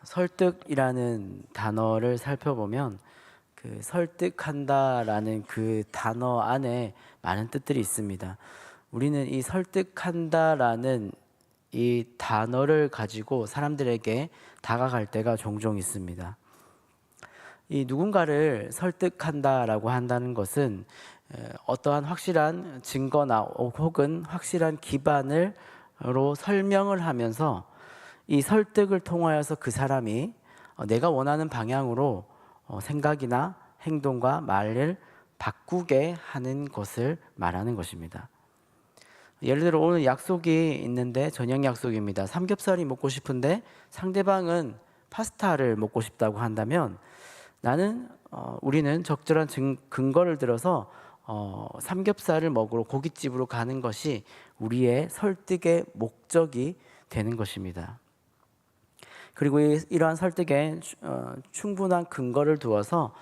설득이라는 단어를 살펴보면 그 설득한다라는 그 단어 안에 많은 뜻들이 있습니다. 우리는 이 설득한다라는 이 단어를 가지고 사람들에게 다가갈 때가 종종 있습니다. 이 누군가를 설득한다라고 한다는 것은 어떠한 확실한 증거나 혹은 확실한 기반으로 설명을 하면서 이 설득을 통하여서 그 사람이 내가 원하는 방향으로 생각이나 행동과 말을 바꾸게 하는 것을 말하는 것입니다. 예를 들어 오늘 약속이 있는데 저녁 약속입니다. 삼겹살이 먹고 싶은데 상대방은 파스타를 먹고 싶다고 한다면 우리는 적절한 근거를 들어서 삼겹살을 먹으러 고깃집으로 가는 것이 우리의 설득의 목적이 되는 것입니다. 그리고 이러한 설득에 충분한 근거를 두어서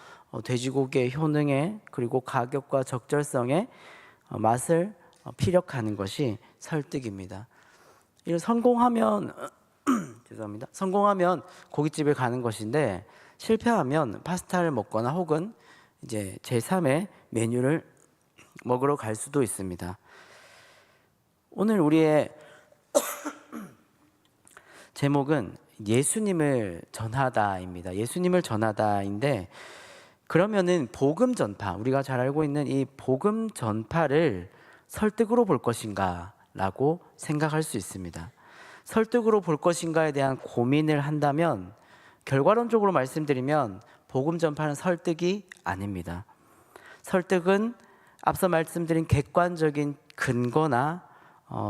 돼지고기의 효능에 그리고 가격과 적절성에 맛을 피력하는 것이 설득입니다. 이를 성공하면 죄송합니다. 성공하면 고깃집에 가는 것인데 실패하면 파스타를 먹거나 혹은 이제 제3의 메뉴를 먹으러 갈 수도 있습니다. 오늘 우리의 제목은 예수님을 전하다입니다. 예수님을 전하다인데 그러면은 복음 전파, 우리가 잘 알고 있는 이 복음 전파를 설득으로 볼 것인가 라고 생각할 수 있습니다. 설득으로 볼 것인가에 대한 고민을 한다면 결과론적으로 말씀드리면 복음 전파는 설득이 아닙니다. 설득은 앞서 말씀드린 객관적인 근거나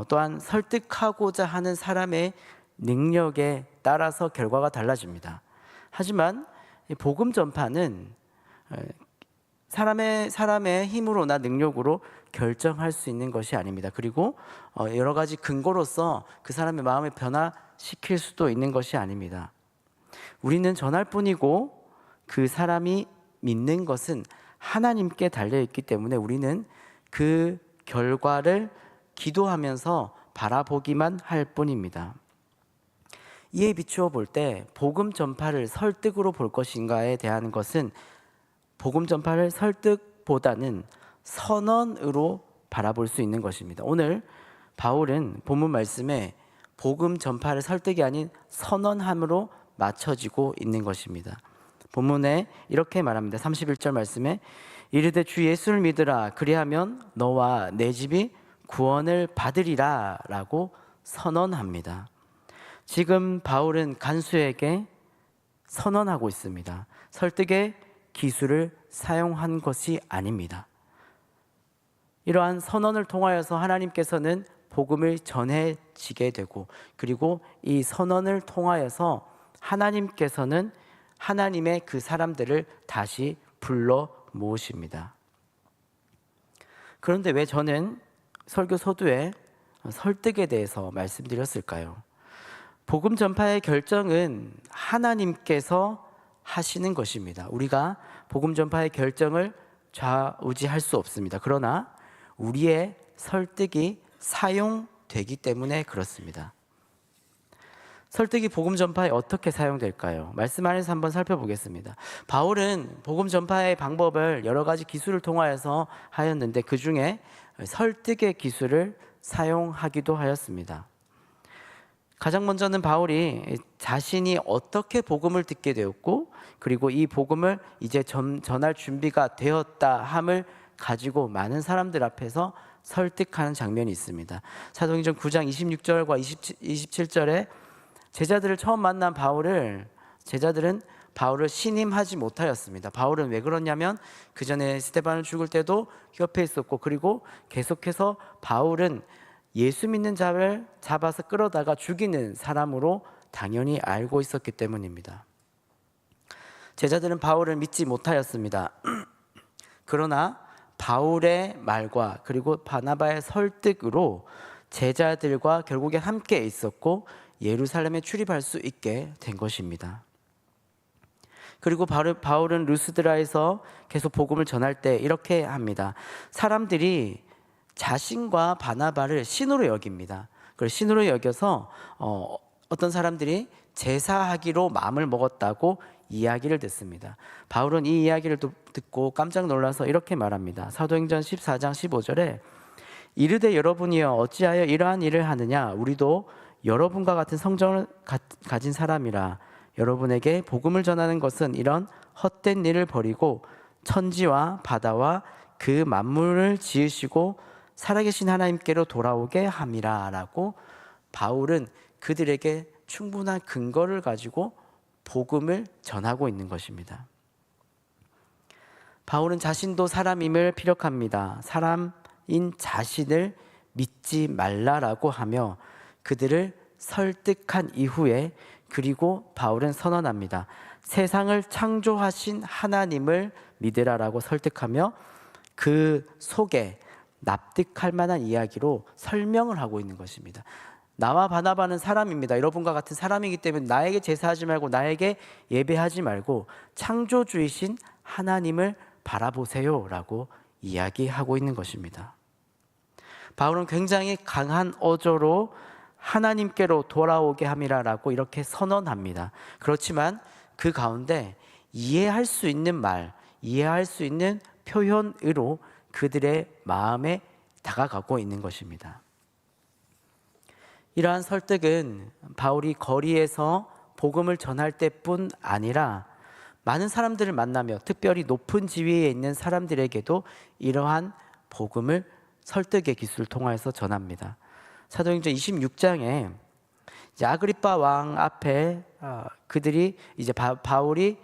또한 설득하고자 하는 사람의 능력에 따라서 결과가 달라집니다. 하지만 복음 전파는 사람의 힘으로나 능력으로 결정할 수 있는 것이 아닙니다. 그리고 여러 가지 근거로서 그 사람의 마음을 변화시킬 수도 있는 것이 아닙니다. 우리는 전할 뿐이고 그 사람이 믿는 것은 하나님께 달려있기 때문에 우리는 그 결과를 기도하면서 바라보기만 할 뿐입니다. 이에 비추어 볼 때 복음 전파를 설득으로 볼 것인가에 대한 것은 복음 전파를 설득보다는 선언으로 바라볼 수 있는 것입니다. 오늘 바울은 본문 말씀에 복음 전파를 설득이 아닌 선언함으로 맞춰지고 있는 것입니다. 본문에 이렇게 말합니다. 31절 말씀에 이르되 주 예수를 믿으라 그리하면 너와 내 집이 구원을 받으리라 라고 선언합니다. 지금 바울은 간수에게 선언하고 있습니다. 설득의 기술을 사용한 것이 아닙니다. 이러한 선언을 통하여서 하나님께서는 복음을 전해지게 되고 그리고 이 선언을 통하여서 하나님께서는 하나님의 그 사람들을 다시 불러 모으십니다. 그런데 왜 저는 설교 서두에 설득에 대해서 말씀드렸을까요? 복음 전파의 결정은 하나님께서 하시는 것입니다. 우리가 복음 전파의 결정을 좌우지할 수 없습니다. 그러나 우리의 설득이 사용되기 때문에 그렇습니다. 설득이 복음 전파에 어떻게 사용될까요? 말씀 안에서 한번 살펴보겠습니다. 바울은 복음 전파의 방법을 여러 가지 기술을 통하여서 하였는데 그 중에 설득의 기술을 사용하기도 하였습니다. 가장 먼저는 바울이 자신이 어떻게 복음을 듣게 되었고 그리고 이 복음을 이제 전할 준비가 되었다 함을 가지고 많은 사람들 앞에서 설득하는 장면이 있습니다. 사도행전 9장 26절과 27절에 제자들을 처음 만난 제자들은 바울을 신임하지 못하였습니다. 바울은 왜 그러냐면 그 전에 스데반을 죽을 때도 옆에 있었고 그리고 계속해서 바울은 예수 믿는 자를 잡아서 끌어다가 죽이는 사람으로 당연히 알고 있었기 때문입니다. 제자들은 바울을 믿지 못하였습니다. 그러나 바울의 말과 그리고 바나바의 설득으로 제자들과 결국에 함께 있었고 예루살렘에 출입할 수 있게 된 것입니다. 그리고 바울은 루스드라에서 계속 복음을 전할 때 이렇게 합니다. 사람들이 자신과 바나바를 신으로 여깁니다. 그걸 신으로 여겨서 어떤 사람들이 제사하기로 마음을 먹었다고 이야기를 듣습니다. 바울은 이 이야기를 듣고 깜짝 놀라서 이렇게 말합니다. 사도행전 14장 15절에 이르되 여러분이여 어찌하여 이러한 일을 하느냐 우리도 여러분과 같은 성정을 가진 사람이라. 여러분에게 복음을 전하는 것은 이런 헛된 일을 버리고 천지와 바다와 그 만물을 지으시고 살아계신 하나님께로 돌아오게 함이라 라고 바울은 그들에게 충분한 근거를 가지고 복음을 전하고 있는 것입니다. 바울은 자신도 사람임을 피력합니다. 사람인 자신을 믿지 말라라고 하며 그들을 설득한 이후에 그리고 바울은 선언합니다. 세상을 창조하신 하나님을 믿으라라고 설득하며 그 속에 납득할 만한 이야기로 설명을 하고 있는 것입니다. 나와 바나바는 사람입니다. 여러분과 같은 사람이기 때문에 나에게 제사하지 말고 나에게 예배하지 말고 창조주이신 하나님을 바라보세요 라고 이야기하고 있는 것입니다. 바울은 굉장히 강한 어조로 하나님께로 돌아오게 함이라 라고 이렇게 선언합니다. 그렇지만 그 가운데 이해할 수 있는 말, 이해할 수 있는 표현으로 그들의 마음에 다가가고 있는 것입니다. 이러한 설득은 바울이 거리에서 복음을 전할 때뿐 아니라 많은 사람들을 만나며 특별히 높은 지위에 있는 사람들에게도 이러한 복음을 설득의 기술을 통하여서 전합니다. 사도행전 26장에 이제 아그리빠 왕 앞에 그들이 이제 바울이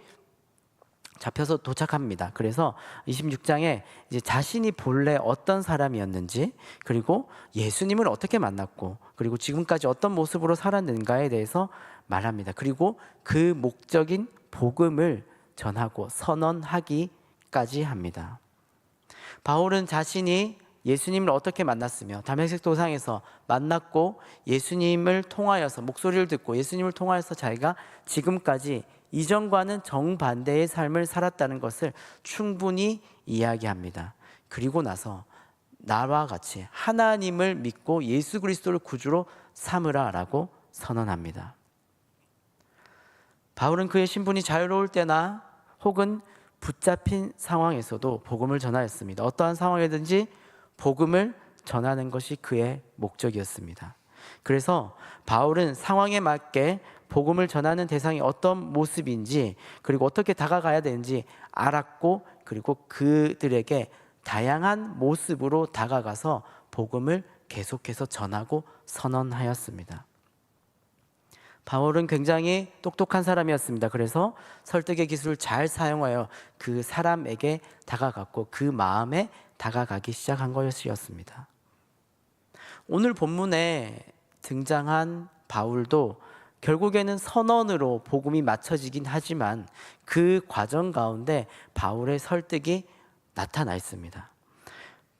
잡혀서 도착합니다. 그래서 26장에 이제 자신이 본래 어떤 사람이었는지 그리고 예수님을 어떻게 만났고 그리고 지금까지 어떤 모습으로 살았는가에 대해서 말합니다. 그리고 그 목적인 복음을 전하고 선언하기까지 합니다. 바울은 자신이 예수님을 어떻게 만났으며 다메섹 도상에서 만났고 예수님을 통하여서 목소리를 듣고 예수님을 통하여서 자기가 지금까지 이전과는 정반대의 삶을 살았다는 것을 충분히 이야기합니다. 그리고 나서 나와 같이 하나님을 믿고 예수 그리스도를 구주로 삼으라 라고 선언합니다. 바울은 그의 신분이 자유로울 때나 혹은 붙잡힌 상황에서도 복음을 전하였습니다. 어떠한 상황이든지 복음을 전하는 것이 그의 목적이었습니다. 그래서 바울은 상황에 맞게 복음을 전하는 대상이 어떤 모습인지 그리고 어떻게 다가가야 되는지 알았고 그리고 그들에게 다양한 모습으로 다가가서 복음을 계속해서 전하고 선언하였습니다. 바울은 굉장히 똑똑한 사람이었습니다. 그래서 설득의 기술을 잘 사용하여 그 사람에게 다가갔고 그 마음에 다가가기 시작한 것이었습니다. 오늘 본문에 등장한 바울도 결국에는 선언으로 복음이 맞춰지긴 하지만 그 과정 가운데 바울의 설득이 나타나 있습니다.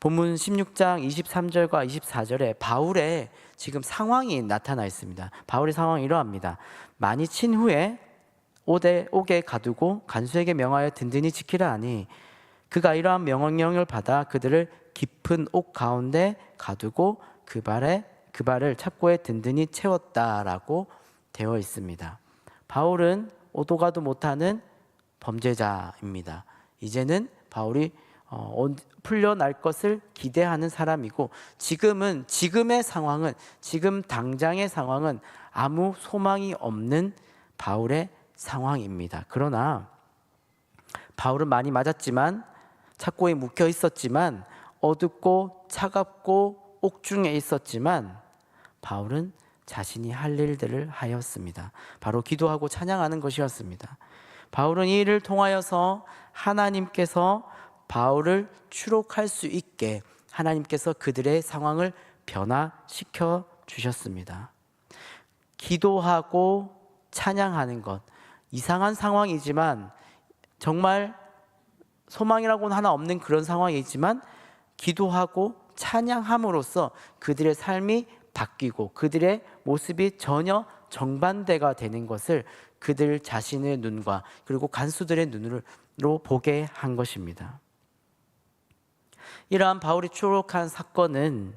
본문 16장 23절과 24절에 바울의 지금 상황이 나타나 있습니다. 바울의 상황이 이러합니다. 많이 친 후에 옥에 가두고 간수에게 명하여 든든히 지키라 하니 그가 이러한 명령을 받아 그들을 깊은 옥 가운데 가두고 그 발을 착고에 든든히 채웠다라고 되어 있습니다. 바울은 오도 가도 못하는 범죄자입니다. 이제는 바울이 풀려날 것을 기대하는 사람이고 지금의 상황은 지금 당장의 상황은 아무 소망이 없는 바울의 상황입니다. 그러나 바울은 많이 맞았지만 착고에 묵혀 있었지만 어둡고 차갑고 옥중에 있었지만 바울은 자신이 할 일들을 하였습니다. 바로 기도하고 찬양하는 것이었습니다. 바울은 이 일을 통하여서 하나님께서 바울을 추록할 수 있게 하나님께서 그들의 상황을 변화시켜 주셨습니다. 기도하고 찬양하는 것, 이상한 상황이지만 정말 소망이라고는 하나 없는 그런 상황이지만 기도하고 찬양함으로써 그들의 삶이 바뀌고 그들의 모습이 전혀 정반대가 되는 것을 그들 자신의 눈과 그리고 간수들의 눈으로 보게 한 것입니다. 이러한 바울이 추록한 사건은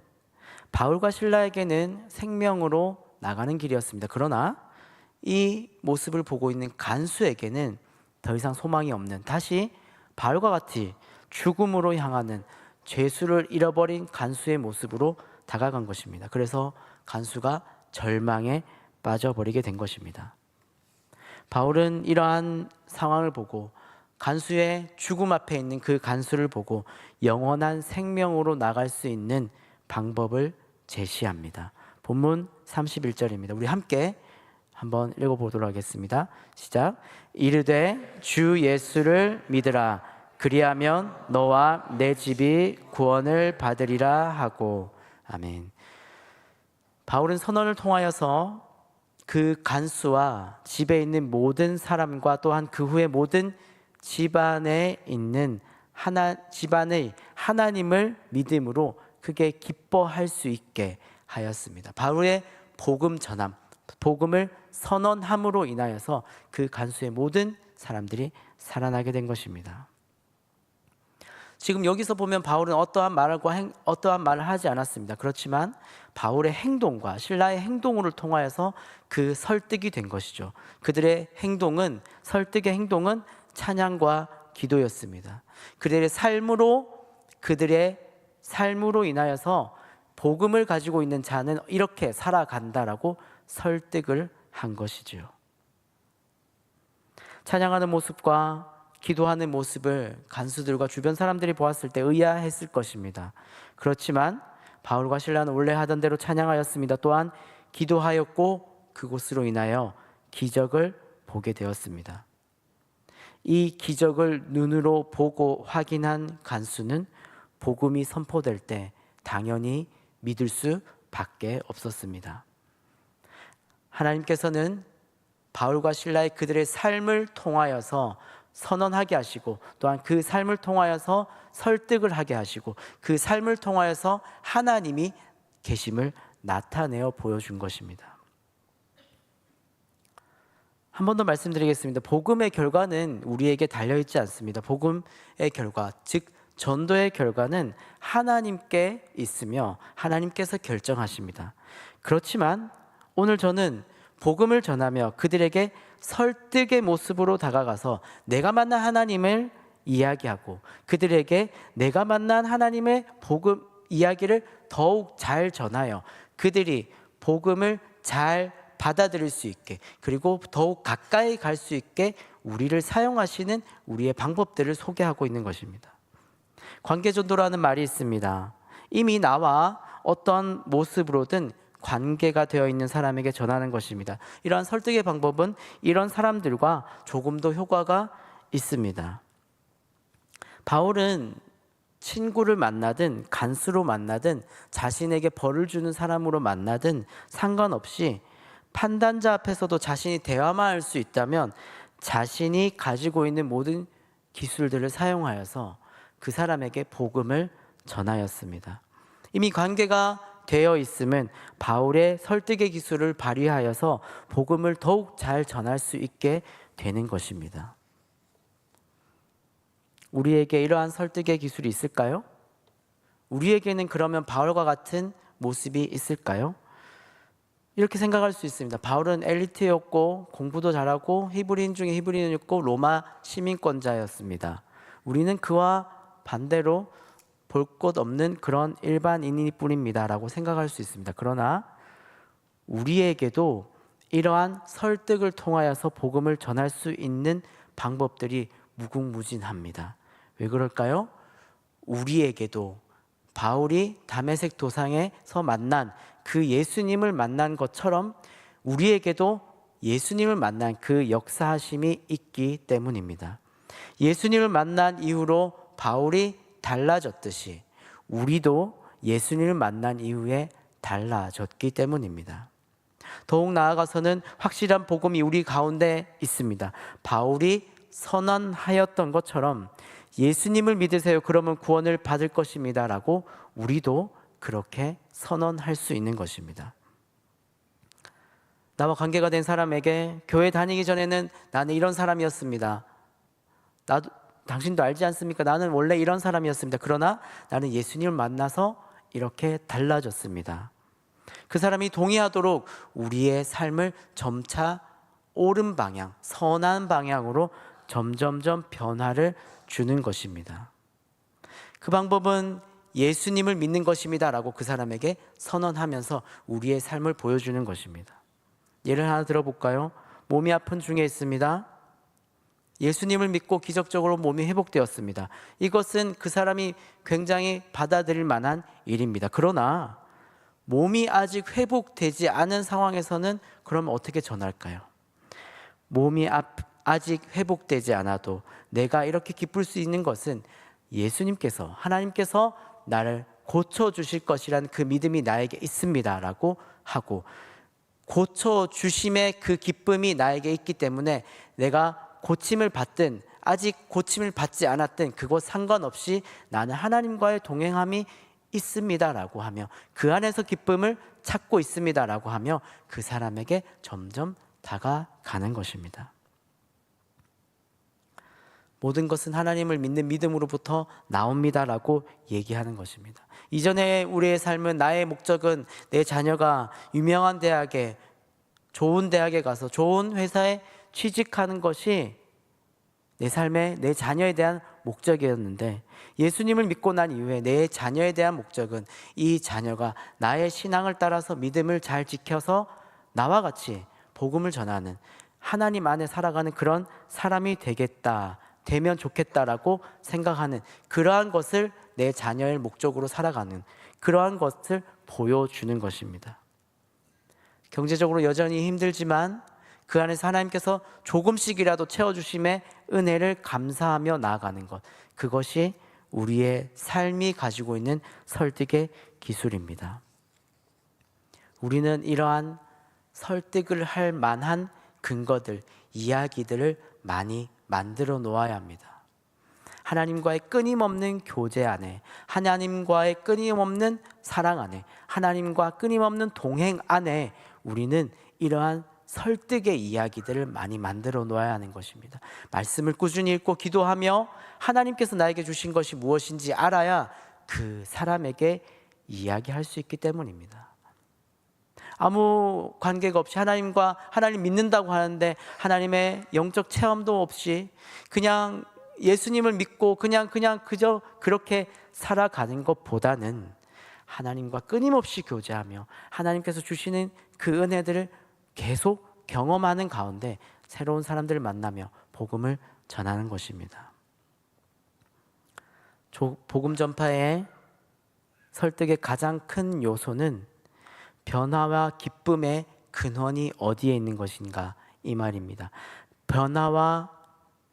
바울과 실라에게는 생명으로 나가는 길이었습니다. 그러나 이 모습을 보고 있는 간수에게는 더 이상 소망이 없는, 다시 바울과 같이 죽음으로 향하는, 죄수를 잃어버린 간수의 모습으로 다가간 것입니다. 그래서 간수가 절망에 빠져버리게 된 것입니다. 바울은 이러한 상황을 보고, 간수의 죽음 앞에 있는 그 간수를 보고 영원한 생명으로 나갈 수 있는 방법을 제시합니다. 본문 31절입니다. 우리 함께 한번 읽어보도록 하겠습니다. 시작. 이르되 주 예수를 믿으라. 그리하면 너와 내 집이 구원을 받으리라 하고. 아멘. 바울은 선언을 통하여서 그 간수와 집에 있는 모든 사람과 또한 그 후에 모든 집안에 있는 집안의 하나님을 믿음으로 크게 기뻐할 수 있게 하였습니다. 바울의 복음 전함, 복음을 선언함으로 인하여서 그 간수의 모든 사람들이 살아나게 된 것입니다. 지금 여기서 보면 바울은 어떠한 말을 하지 않았습니다. 그렇지만 바울의 행동과 실라의 행동을 통하여서 그 설득이 된 것이죠. 그들의 행동은, 설득의 행동은 찬양과 기도였습니다. 그들의 삶으로 인하여서 복음을 가지고 있는 자는 이렇게 살아간다라고 설득을 한 것이죠. 찬양하는 모습과 기도하는 모습을 간수들과 주변 사람들이 보았을 때 의아했을 것입니다. 그렇지만 바울과 실라는 원래 하던 대로 찬양하였습니다. 또한 기도하였고 그곳으로 인하여 기적을 보게 되었습니다. 이 기적을 눈으로 보고 확인한 간수는 복음이 선포될 때 당연히 믿을 수밖에 없었습니다. 하나님께서는 바울과 실라의 그들의 삶을 통하여서 선언하게 하시고, 또한 그 삶을 통하여서 설득을 하게 하시고, 그 삶을 통하여서 하나님이 계심을 나타내어 보여준 것입니다. 한 번 더 말씀드리겠습니다. 복음의 결과는 우리에게 달려있지 않습니다. 복음의 결과, 즉 전도의 결과는 하나님께 있으며 하나님께서 결정하십니다. 그렇지만 오늘 저는 복음을 전하며 그들에게 설득의 모습으로 다가가서 내가 만난 하나님을 이야기하고, 그들에게 내가 만난 하나님의 복음 이야기를 더욱 잘 전하여 그들이 복음을 잘 받아들일 수 있게, 그리고 더욱 가까이 갈 수 있게 우리를 사용하시는 우리의 방법들을 소개하고 있는 것입니다. 관계전도라는 말이 있습니다. 이미 나와 어떤 모습으로든 관계가 되어 있는 사람에게 전하는 것입니다. 이러한 설득의 방법은 이런 사람들과 조금 더 효과가 있습니다. 바울은 친구를 만나든 간수로 만나든 자신에게 벌을 주는 사람으로 만나든 상관없이 판단자 앞에서도 자신이 대화만 할 수 있다면 자신이 가지고 있는 모든 기술들을 사용하여서 그 사람에게 복음을 전하였습니다. 이미 관계가 되어 있음은 바울의 설득의 기술을 발휘하여서 복음을 더욱 잘 전할 수 있게 되는 것입니다. 우리에게 이러한 설득의 기술이 있을까요? 우리에게는 그러면 바울과 같은 모습이 있을까요? 이렇게 생각할 수 있습니다. 바울은 엘리트였고 공부도 잘하고 히브리인 중에 히브리인이었고 로마 시민권자였습니다. 우리는 그와 반대로 볼 것 없는 그런 일반인일 뿐입니다 라고 생각할 수 있습니다. 그러나 우리에게도 이러한 설득을 통하여서 복음을 전할 수 있는 방법들이 무궁무진합니다. 왜 그럴까요? 우리에게도 바울이 다메섹 도상에서 만난 그 예수님을 만난 것처럼 우리에게도 예수님을 만난 그 역사하심이 있기 때문입니다. 예수님을 만난 이후로 바울이 달라졌듯이 우리도 예수님을 만난 이후에 달라졌기 때문입니다. 더욱 나아가서는 확실한 복음이 우리 가운데 있습니다. 바울이 선언하였던 것처럼 예수님을 믿으세요. 그러면 구원을 받을 것입니다 라고 우리도 그렇게 선언할 수 있는 것입니다. 나와 관계가 된 사람에게 교회 다니기 전에는 나는 이런 사람이었습니다. 당신도 알지 않습니까? 나는 원래 이런 사람이었습니다. 그러나 나는 예수님을 만나서 이렇게 달라졌습니다. 그 사람이 동의하도록 우리의 삶을 점차 옳은 방향, 선한 방향으로 점점점 변화를 주는 것입니다. 그 방법은 예수님을 믿는 것입니다 라고 그 사람에게 선언하면서 우리의 삶을 보여주는 것입니다. 예를 하나 들어볼까요? 몸이 아픈 중에 있습니다. 예수님을 믿고 기적적으로 몸이 회복되었습니다. 이것은 그 사람이 굉장히 받아들일 만한 일입니다. 그러나 몸이 아직 회복되지 않은 상황에서는 그럼 어떻게 전할까요? 몸이 아직 회복되지 않아도 내가 이렇게 기쁠 수 있는 것은 예수님께서, 하나님께서 나를 고쳐주실 것이라는 그 믿음이 나에게 있습니다 라고 하고, 고쳐주심의 그 기쁨이 나에게 있기 때문에 내가 고침을 받든 아직 고침을 받지 않았든 그것 상관없이 나는 하나님과의 동행함이 있습니다 라고 하며, 그 안에서 기쁨을 찾고 있습니다 라고 하며 그 사람에게 점점 다가가는 것입니다. 모든 것은 하나님을 믿는 믿음으로부터 나옵니다 라고 얘기하는 것입니다. 이전에 우리의 삶은, 나의 목적은 내 자녀가 유명한 대학에, 좋은 대학에 가서 좋은 회사에 취직하는 것이 내 삶의, 내 자녀에 대한 목적이었는데, 예수님을 믿고 난 이후에 내 자녀에 대한 목적은 이 자녀가 나의 신앙을 따라서 믿음을 잘 지켜서 나와 같이 복음을 전하는, 하나님 안에 살아가는 그런 사람이 되면 좋겠다라고 생각하는, 그러한 것을 내 자녀의 목적으로 살아가는, 그러한 것을 보여주는 것입니다. 경제적으로 여전히 힘들지만 그 안에서 하나님께서 조금씩이라도 채워주심의 은혜를 감사하며 나아가는 것, 그것이 우리의 삶이 가지고 있는 설득의 기술입니다. 우리는 이러한 설득을 할 만한 근거들, 이야기들을 많이 만들어 놓아야 합니다. 하나님과의 끊임없는 교제 안에, 하나님과의 끊임없는 사랑 안에, 하나님과 끊임없는 동행 안에 우리는 이러한 설득의 이야기들을 많이 만들어 놓아야 하는 것입니다. 말씀을 꾸준히 읽고 기도하며 하나님께서 나에게 주신 것이 무엇인지 알아야 그 사람에게 이야기할 수 있기 때문입니다. 아무 관계가 없이 하나님 믿는다고 하는데 하나님의 영적 체험도 없이 그냥 예수님을 믿고 그저 그렇게 살아가는 것보다는 하나님과 끊임없이 교제하며 하나님께서 주시는 그 은혜들을 계속 경험하는 가운데 새로운 사람들을 만나며 복음을 전하는 것입니다. 복음 전파의 설득의 가장 큰 요소는 변화와 기쁨의 근원이 어디에 있는 것인가, 이 말입니다. 변화와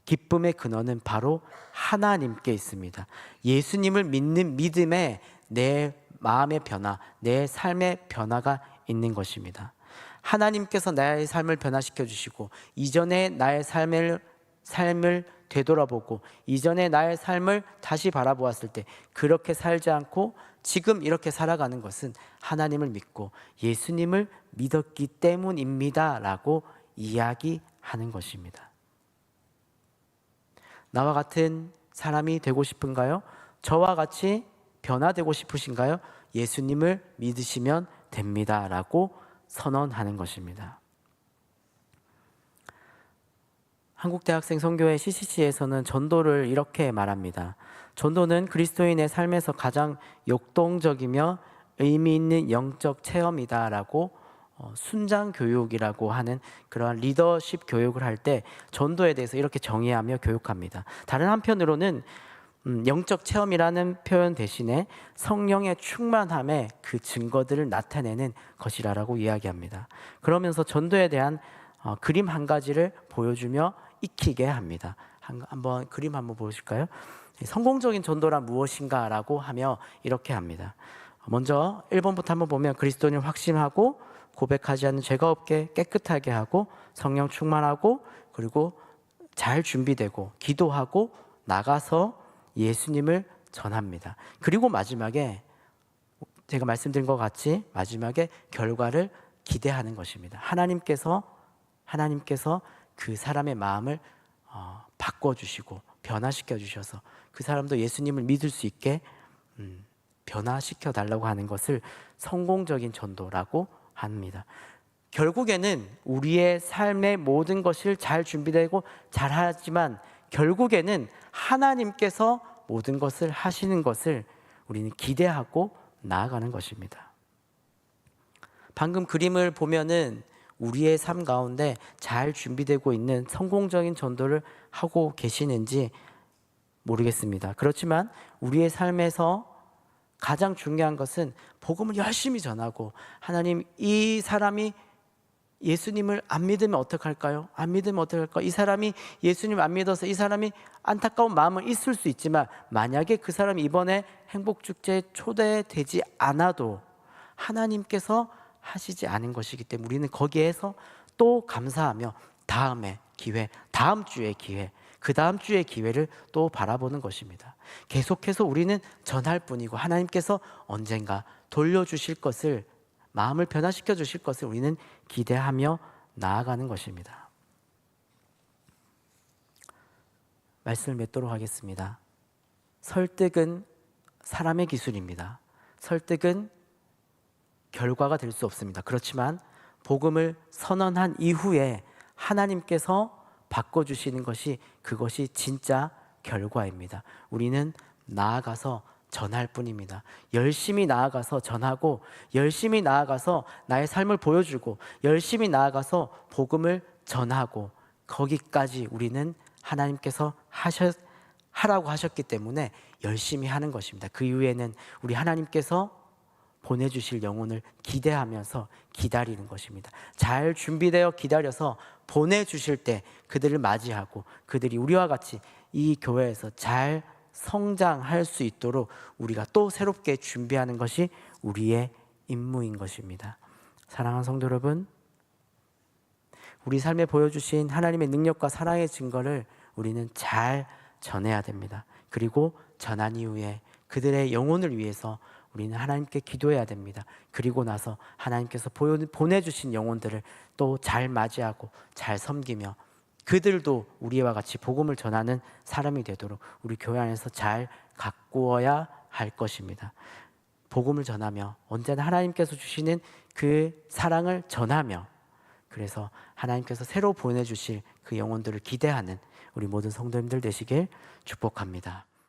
기쁨의 근원은 바로 하나님께 있습니다. 예수님을 믿는 믿음에 내 마음의 변화, 내 삶의 변화가 있는 것입니다. 하나님께서 나의 삶을 변화시켜 주시고, 이전의 나의 삶을 되돌아보고 이전의 나의 삶을 다시 바라보았을 때 그렇게 살지 않고 지금 이렇게 살아가는 것은 하나님을 믿고 예수님을 믿었기 때문입니다 라고 이야기하는 것입니다. 나와 같은 사람이 되고 싶은가요? 저와 같이 변화되고 싶으신가요? 예수님을 믿으시면 됩니다 라고 선언하는 것입니다. 한국대학생 선교회 CCC에서는 전도를 이렇게 말합니다. 전도는 그리스도인의 삶에서 가장 역동적이며 의미 있는 영적 체험이다 라고 순장 교육이라고 하는 그러한 리더십 교육을 할 때 전도에 대해서 이렇게 정의하며 교육합니다. 다른 한편으로는 영적 체험이라는 표현 대신에 성령의 충만함의 그 증거들을 나타내는 것이라고 이야기합니다. 그러면서 전도에 대한 그림 한 가지를 보여주며 익히게 합니다. 한번 그림 한번 보실까요? 성공적인 전도란 무엇인가 라고 하며 이렇게 합니다. 먼저 1번부터 한번 보면 그리스도인을 확신하고 고백하지 않는 죄가 없게 깨끗하게 하고 성령 충만하고 그리고 잘 준비되고 기도하고 나가서 예수님을 전합니다. 그리고 마지막에 제가 말씀드린 것 같이 마지막에 결과를 기대하는 것입니다. 하나님께서 그 사람의 마음을 바꿔주시고 변화시켜 주셔서 그 사람도 예수님을 믿을 수 있게 변화시켜 달라고 하는 것을 성공적인 전도라고 합니다. 결국에는 우리의 삶의 모든 것을 잘 준비되고 잘하지만 결국에는 하나님께서 모든 것을 하시는 것을 우리는 기대하고 나아가는 것입니다. 방금 그림을 보면은 우리의 삶 가운데 잘 준비되고 있는 성공적인 전도를 하고 계시는지 모르겠습니다. 그렇지만 우리의 삶에서 가장 중요한 것은 복음을 열심히 전하고, 하나님, 이 사람이 예수님을 안 믿으면 어떡할까요? 안 믿으면 어떡할까? 이 사람이 예수님 안 믿어서 이 사람이 안타까운 마음은 있을 수 있지만 만약에 그 사람이 이번에 행복축제에 초대되지 않아도 하나님께서 하시지 않은 것이기 때문에 우리는 거기에서 또 감사하며 다음의 기회, 다음 주의 기회, 그 다음 주의 기회를 또 바라보는 것입니다. 계속해서 우리는 전할 뿐이고 하나님께서 언젠가 돌려주실 것을, 마음을 변화시켜 주실 것을 우리는 기대하며 나아가는 것입니다. 말씀을 맺도록 하겠습니다. 설득은 사람의 기술입니다. 설득은 결과가 될 수 없습니다. 그렇지만 복음을 선언한 이후에 하나님께서 바꿔주시는 것이, 그것이 진짜 결과입니다. 우리는 나아가서 전할 뿐입니다. 열심히 나아가서 전하고, 열심히 나아가서 나의 삶을 보여주고, 열심히 나아가서 복음을 전하고, 거기까지 우리는 하나님께서 하라고 하셨기 때문에 열심히 하는 것입니다. 그 이후에는 우리 하나님께서 보내주실 영혼을 기대하면서 기다리는 것입니다. 잘 준비되어 기다려서 보내주실 때 그들을 맞이하고 그들이 우리와 같이 이 교회에서 잘 성장할 수 있도록 우리가 또 새롭게 준비하는 것이 우리의 임무인 것입니다. 사랑하는 성도 여러분, 우리 삶에 보여주신 하나님의 능력과 사랑의 증거를 우리는 잘 전해야 됩니다. 그리고 전한 이후에 그들의 영혼을 위해서 우리는 하나님께 기도해야 됩니다. 그리고 나서 하나님께서 보내주신 영혼들을 또 잘 맞이하고 잘 섬기며 그들도 우리와 같이 복음을 전하는 사람이 되도록 우리 교회 안에서 잘 가꾸어야 할 것입니다. 복음을 전하며 언제나 하나님께서 주시는 그 사랑을 전하며, 그래서 하나님께서 새로 보내주실 그 영혼들을 기대하는 우리 모든 성도님들 되시길 축복합니다.